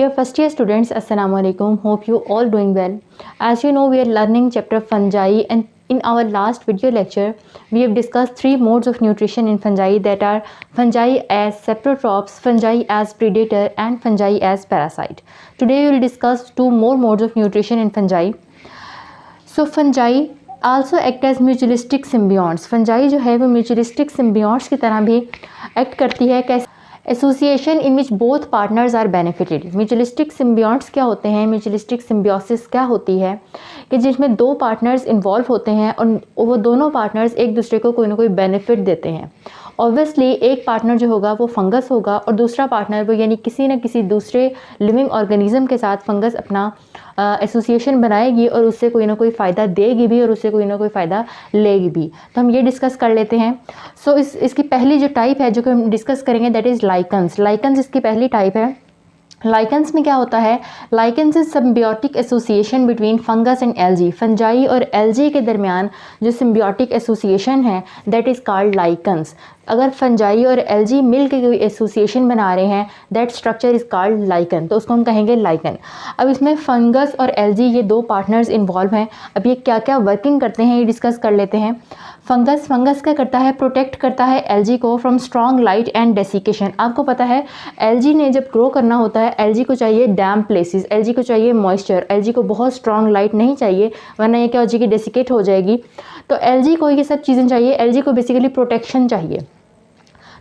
Dear first year students, Assalamu alaikum. Hope you all doing well. As you know, we are learning chapter fungi, and in our last video lecture, we have discussed three modes of nutrition in fungi, that are fungi as saprotrophs, fungi as predator, and fungi as parasite. Today we will discuss two more modes of nutrition in fungi. So fungi also act as mutualistic symbionts. Fungi जो है वो mutualistic symbionts की तरह भी act करती है. कैसे? Association in which both partners are benefited. Mutualistic symbiotes क्या होते हैं, म्यूचुअलिस्टिक सिम्बियोसिस क्या होती है कि जिसमें दो पार्टनर्स इन्वॉल्व होते हैं और वो दोनों पार्टनर्स एक दूसरे को कोई ना कोई बेनिफिट देते हैं. ऑब्वियसली एक पार्टनर जो होगा वो फंगस होगा और दूसरा पार्टनर वो यानी किसी न किसी दूसरे लिविंग ऑर्गेनिज्म के साथ फंगस अपना एसोसिएशन बनाएगी और उससे कोई ना कोई फ़ायदा देगी भी और उससे कोई ना कोई फ़ायदा लेगी भी. तो हम ये डिस्कस कर लेते हैं. सो इसकी पहली जो टाइप है जो कि हम डिस्कस करेंगे दैट इज़ लाइकन्स. लाइकन्स इसकी पहली टाइप है. लाइकन्स में क्या होता है, lichens is symbiotic association between fungus and algae. Fungi और एल्जी के दरमियान जो सिम्बियोटिक एसोसिएशन है दैट इज़ कॉल्ड लाइकन्स. अगर फंजाई और एल्जी मिल के कोई एसोसिएशन बना रहे हैं that structure is called lichen, तो उसको हम कहेंगे लाइकन. अब इसमें फंगस और एल्जी ये दो पार्टनर्स इन्वॉल्व हैं. अब ये क्या क्या वर्किंग करते हैं ये डिस्कस कर लेते हैं. फंगस क्या करता है, प्रोटेक्ट करता है एल्जी को from strong light and desiccation. आपको पता है एल्जी ने जब ग्रो करना होता है एल्जी को चाहिए डैम्प प्लेसेस, एल्जी को चाहिए मॉइस्चर, एल्जी को बहुत स्ट्रॉन्ग लाइट नहीं चाहिए वरना ये क्या हो जाएगी, डेसिकेट हो जाएगी. तो एल्जी को ये सब चीज़ें चाहिए, एल्जी को बेसिकली प्रोटेक्शन चाहिए.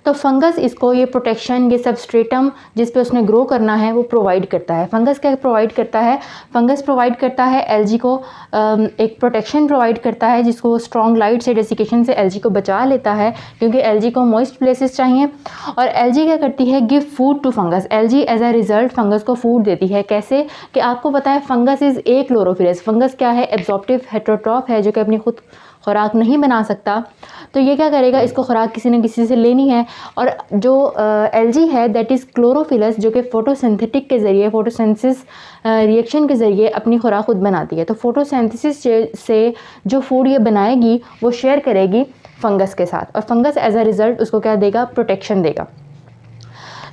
तो फंगस इसको ये प्रोटेक्शन, ये सबस्ट्रेटम जिस पे उसने ग्रो करना है वो प्रोवाइड करता है. फंगस क्या प्रोवाइड करता है, फंगस प्रोवाइड करता है एल्जी को एक प्रोटेक्शन प्रोवाइड करता है जिसको स्ट्रॉन्ग लाइट से, डेसिकेशन से एल्जी को बचा लेता है क्योंकि एल्जी को मॉइस्ट प्लेसेस चाहिए. और एल्जी क्या करती है, give food to fungus. Algae as a result fungus को फूड देती है. कैसे कि आपको पता है fungus is achlorophyllous. Fungus क्या है, एब्जॉर्प्टिव हेटेरोट्रॉफ है जो कि अपनी खुद खुराक नहीं बना सकता. तो ये क्या करेगा, इसको खुराक किसी न किसी से लेनी है. और जो एल्जी है दैट इज़ क्लोरोफिलस जो कि फोटोसिंथेटिक के ज़रिए, फोटोसिंथेसिस रिएक्शन के ज़रिए अपनी खुराक खुद बनाती है. तो फोटोसिंथेसिस से जो फूड ये बनाएगी वो शेयर करेगी फंगस के साथ और फंगस एज अ रिज़ल्ट उसको क्या देगा, प्रोटेक्शन देगा.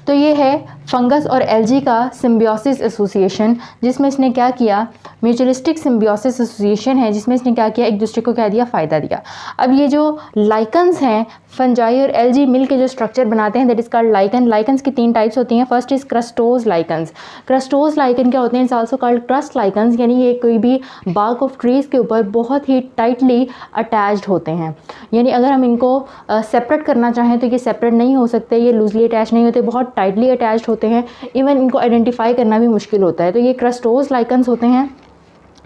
तो ये है फंगस और एल्जी का सिम्बियोसिस एसोसिएशन जिसमें इसने क्या किया, म्यूचुअलिस्टिक सिम्बियोसिस एसोसिएशन है जिसमें इसने क्या किया, एक दूसरे को क्या दिया, फ़ायदा दिया. अब ये जो लाइकन्स हैं, फंजाई और एल्जी मिल के जो स्ट्रक्चर बनाते हैं that is called lichen. Lichens की तीन टाइप्स होती हैं. First is crustose lichens. Crustose lichen क्या होते हैं, it's also called crust lichens, यानी ये कोई भी बार्क ऑफ ट्रीज़ के ऊपर बहुत ही टाइटली अटैच्ड होते हैं. यानी अगर हम इनको सेपरेट करना चाहें तो ये सेपरेट नहीं हो सकते, ये लूजली अटैच नहीं होते, बहुत टाइटली अटैच्ड होते हैं. इवन इनको आइडेंटिफाई करना भी मुश्किल होता है. तो ये क्रस्टोज लाइकन्स होते हैं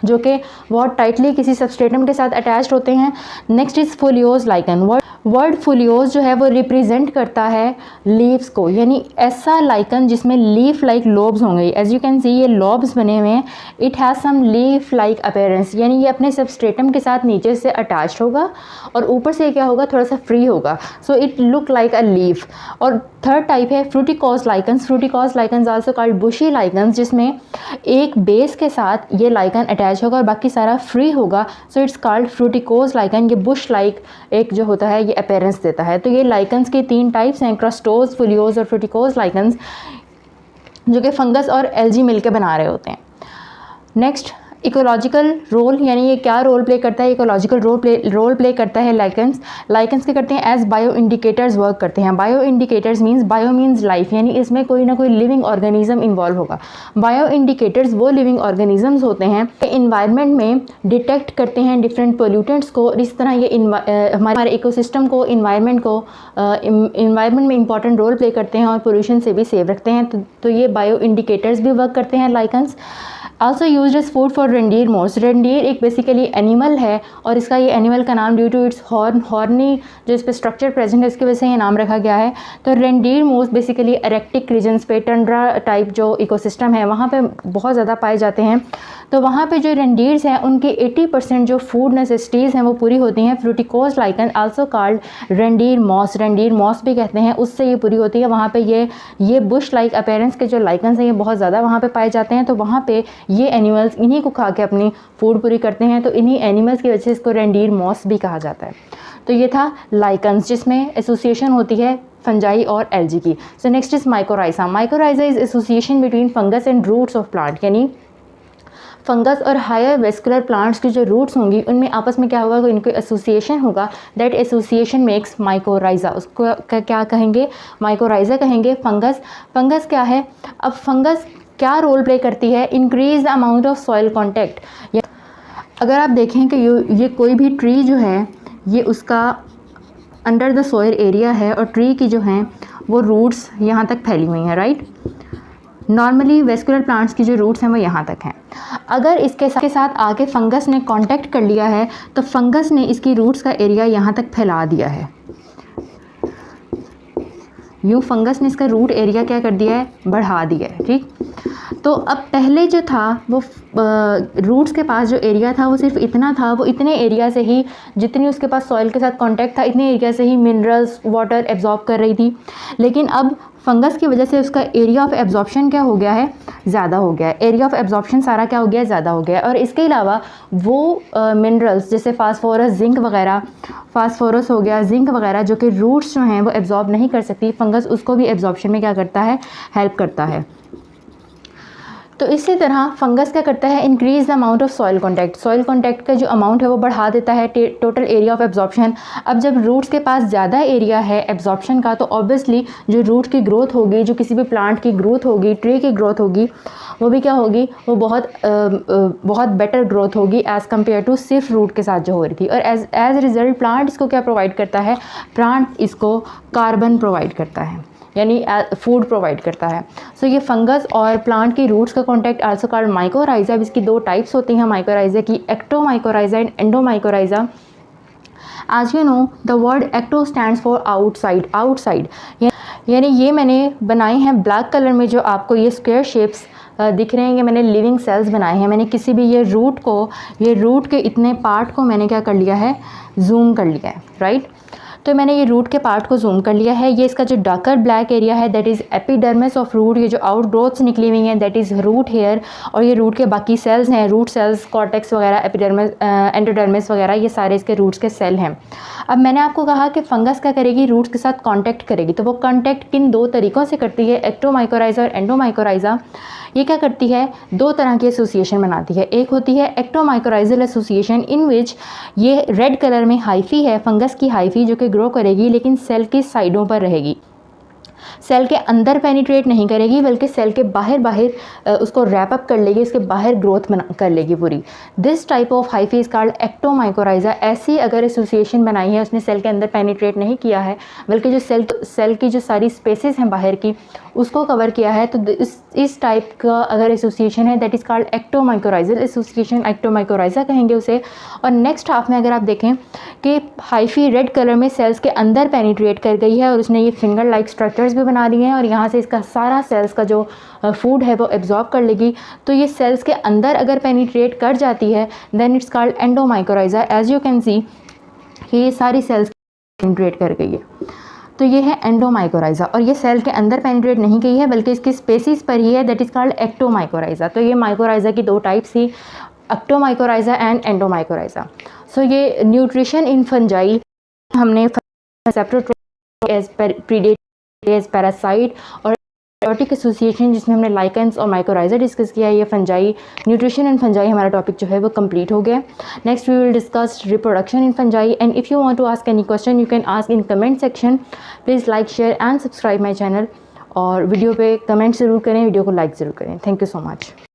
जो कि बहुत टाइटली किसी सबस्ट्रेटम के साथ अटैच्ड होते हैं. Next is foliose lichen. Word foliose जो है वो रिप्रेजेंट करता है लीव्स को, यानी ऐसा लाइकन जिसमें लीफ लाइक लोब्स होंगे. एज यू कैन सी ये लोब्स बने हुए हैं. It has some leaf like appearance, यानी ये अपने सबस्ट्रेटम के साथ नीचे से अटैच्ड होगा और ऊपर से क्या होगा, थोड़ा सा फ्री होगा. So it look like a leaf. और थर्ड टाइप है fruticose lichens. Fruticose lichens also called bushy lichens, जिसमें एक बेस के साथ ये लाइकन अटैच होगा और बाकी सारा फ्री होगा. So it's called fruticose lichen. ये बुश लाइक एक जो होता है ये अपीयरेंस देता है. तो ये लाइकन्स की तीन टाइप्स हैं, क्रस्टोज, फोलियोज और फ्रूटिकोज लाइकन्स, जो कि फंगस और एल्जी मिलकर बना रहे होते हैं. नेक्स्ट इकोलॉजिकल रोल, यानी ये क्या रोल प्ले करता है, इकोलॉजिकल रोल प्ले करता है लाइकन्स. लाइकन्स क्या करते हैं, एज बायो इंडिकेटर्स वर्क करते हैं. Bio indicators means, bio means life, यानी इसमें कोई ना कोई लिविंग ऑर्गेनिज्म इन्वॉल्व होगा. बायो इंडिकेटर्स वो लिविंग ऑर्गेनिजम्स होते हैं इन्वायरमेंट में डिटेक्ट करते हैं डिफरेंट पोल्यूटेंट्स को. इस तरह ये हमारे इकोसिस्टम को, इन्वायरमेंट में इंपॉर्टेंट रोल प्ले करते हैं और पोल्यूशन से भी सेव रखते हैं. तो ये बायो इंडिकेटर्स भी वर्क करते हैं lichens. Also used as food for reindeer moss. Reindeer एक बेसिकली एनिमल है और इसका ये एनिमल का नाम ड्यू टू इट्स हॉर्नी जो इस पर स्ट्रक्चर प्रेजेंट है इसकी वजह से ये नाम रखा गया है. तो रेंडीर मोर्स बेसिकली एरेक्टिक रीजन्स पे, टंड्रा टाइप जो इकोसिस्टम है वहाँ पे बहुत ज़्यादा पाए जाते हैं. तो वहाँ पे जो रेंडीर्स हैं उनकी 80% जो फूड नेसेसिटीज़ हैं वो पूरी होती हैं. Fruticose lichen also called reindeer moss भी कहते हैं, उससे ये पूरी होती है. वहाँ पे ये बुश लाइक अपीयरेंस के जो लाइकन्स हैं ये बहुत ज़्यादा वहाँ पे पाए जाते हैं. तो वहाँ पे ये एनिमल्स इन्हीं को खा के अपनी फूड पूरी करते हैं. तो इन्हीं एनिमल्स की वजह से इसको रेंडीर मॉस भी कहा जाता है. तो ये था लाइकन्स जिसमें एसोसिएशन होती है फंजाई और एल्जी की। So next is mycorrhiza. Mycorrhiza is association between fungus and roots of plant, यानी फंगस और हायर वेस्कुलर प्लांट्स की जो रूट्स होंगी उनमें आपस में क्या होगा, इनको एसोसिएशन होगा, दैट एसोसिएशन मेक्स माइकोराइजा। उसको क्या कहेंगे, माइकोराइजा कहेंगे। फंगस क्या है, अब फंगस क्या रोल प्ले करती है, increase the amount of soil contact. अगर आप देखें कि ये कोई भी ट्री जो है ये उसका अंडर द सॉइल एरिया है और ट्री की जो हैं वो रूट्स यहाँ तक फैली हुई हैं, राइट। नॉर्मली वेस्कुलर प्लांट्स की जो रूट्स हैं वो यहाँ तक हैं। अगर इसके साथ आके फंगस ने कांटेक्ट कर लिया है तो फंगस ने इसकी रूट्स का एरिया यहाँ तक फैला दिया है। यूँ फंगस ने इसका रूट एरिया क्या कर दिया है, बढ़ा दिया है, ठीक। तो अब पहले जो था वो रूट्स के पास जो एरिया था वो सिर्फ इतना था, वो इतने एरिया से ही, जितनी उसके पास सॉइल के साथ कांटेक्ट था इतने एरिया से ही मिनरल्स वाटर एब्जॉर्ब कर रही थी। लेकिन अब फंगस की वजह से उसका एरिया ऑफ एब्जॉर्प्शन क्या हो गया है, ज़्यादा हो गया है। एरिया ऑफ एब्जॉर्प्शन सारा क्या हो गया है, ज़्यादा हो गया है। और इसके अलावा वो मिनरल्स जैसे फास्फोरस, जिंक वगैरह, फास्फोरस हो गया, जिंक वगैरह, जो कि रूट्स जो हैं वो एब्जॉर्ब नहीं कर सकती, फंगस उसको भी एब्जॉर्प्शन में क्या करता है, हेल्प करता है। तो इसी तरह फंगस क्या करता है, increase the amount of soil contact. Soil contact का जो अमाउंट है वो बढ़ा देता है, टोटल एरिया ऑफ एब्जॉर्प्शन। अब जब रूट्स के पास ज़्यादा एरिया है एब्जॉर्प्शन का तो ऑब्वियसली जो रूट की ग्रोथ होगी, जो किसी भी प्लांट की ग्रोथ होगी, ट्री की ग्रोथ होगी, वो भी क्या होगी, वो बहुत बेटर ग्रोथ होगी एज़ कम्पेयर टू सिर्फ रूट के साथ जो हो रही थी। और एज रिज़ल्ट प्लांट इसको क्या प्रोवाइड करता है, प्लांट इसको कार्बन प्रोवाइड करता है, यानी फूड प्रोवाइड करता है। सो ये फंगस और प्लांट की रूट्स का कॉन्टैक्ट आल्सो कॉल्ड माइकोराइजा। अब इसकी दो टाइप्स होती हैं माइकोराइजा की, ectomycorrhiza and endomycorrhiza. As you know the word ecto stands for outside, यानी ये मैंने बनाए हैं ब्लैक कलर में, जो आपको ये स्क्वायर शेप्स दिख रहे हैं, कि मैंने लिविंग सेल्स बनाए हैं। मैंने किसी भी ये रूट के इतने पार्ट को मैंने क्या कर लिया है, जूम कर लिया है, राइट। तो मैंने ये रूट के पार्ट को जूम कर लिया है। ये इसका जो डार्कर ब्लैक एरिया है that is epidermis of root, ये जो आउटग्रोथ्स निकली हुई हैं दैट इज़ रूट हेयर। और ये रूट के बाकी सेल्स हैं, रूट सेल्स, कॉर्टेक्स वगैरह, एपिडर्मिस, एंडोडर्मिस वगैरह, ये सारे इसके रूट्स के सेल हैं। अब मैंने आपको कहा कि फंगस क्या करेगी, रूट्स के साथ कॉन्टैक्ट करेगी। तो वो कॉन्टैक्ट किन दो तरीक़ों से करती है, एक्टोमाइकोराइजा और एंडोमाइकोराइजा। ये क्या करती है, दो तरह की एसोसिएशन बनाती है। एक होती है एक्टोमाइकोराइजल एसोसिएशन, इन विच ये रेड कलर में हाइफी है, फंगस की हाइफी, जो कि ग्रो करेगी लेकिन सेल की साइडों पर रहेगी, सेल के अंदर पेनिट्रेट नहीं करेगी बल्कि सेल के बाहर उसको रैप अप कर लेगी, इसके बाहर ग्रोथ कर लेगी पूरी। This type of hyphae is called एक्टोमाइकोराइजा। ऐसी अगर एसोसिएशन बनाई है, उसने सेल के अंदर पेनिट्रेट नहीं किया है बल्कि जो सेल की जो सारी स्पेसेस हैं बाहर की उसको कवर किया है, तो इस टाइप का अगर एसोसिएशन है that is called ectomycorrhizal association, ectomycorrhiza कहेंगे उसे। और नेक्स्ट हाफ में अगर आप देखें कि हाइफी रेड कलर में सेल्स के अंदर पेनिट्रेट कर गई है और उसने ये फिंगर लाइक स्ट्रक्चर्स भी बना लिए हैं और यहाँ से इसका सारा सेल्स का जो फूड है वो एब्जॉर्ब कर लेगी। तो ये सेल्स के अंदर अगर पेनिट्रेट कर जाती है then it's called endomycorrhiza. As you can see कि ये सारी सेल्स पेनिट्रेट कर गई है, तो ये है एंडोमाइकोराइजा। और ये सेल के अंदर पेनिट्रेट नहीं गई है बल्कि इसकी स्पेसिस पर ही है, दैट इज़ कॉल्ड एक्टोमाइकोराइजा। तो ये माइकोराइजा की दो टाइप्स थी, एक्टोमाइकोराइजा एंड एंडोमाइकोराइजा। सो ये न्यूट्रिशन इन फंजाई हमने एज प्रीडेटर, एज पैरासाइट और एरोटिक एसोसिएशन जिसमें हमने लाइकेंस और माइकोराइजा डिस्कस किया है। ये फंजाई, न्यूट्रिशन इन फंजाई हमारा टॉपिक जो है वो कंप्लीट हो गया। Next we will discuss reproduction in fungi and if you want to ask any question you can ask in comment section. Please like, share and subscribe my channel. और video पे comment ज़रूर करें, video को like ज़रूर करें। Thank you so much.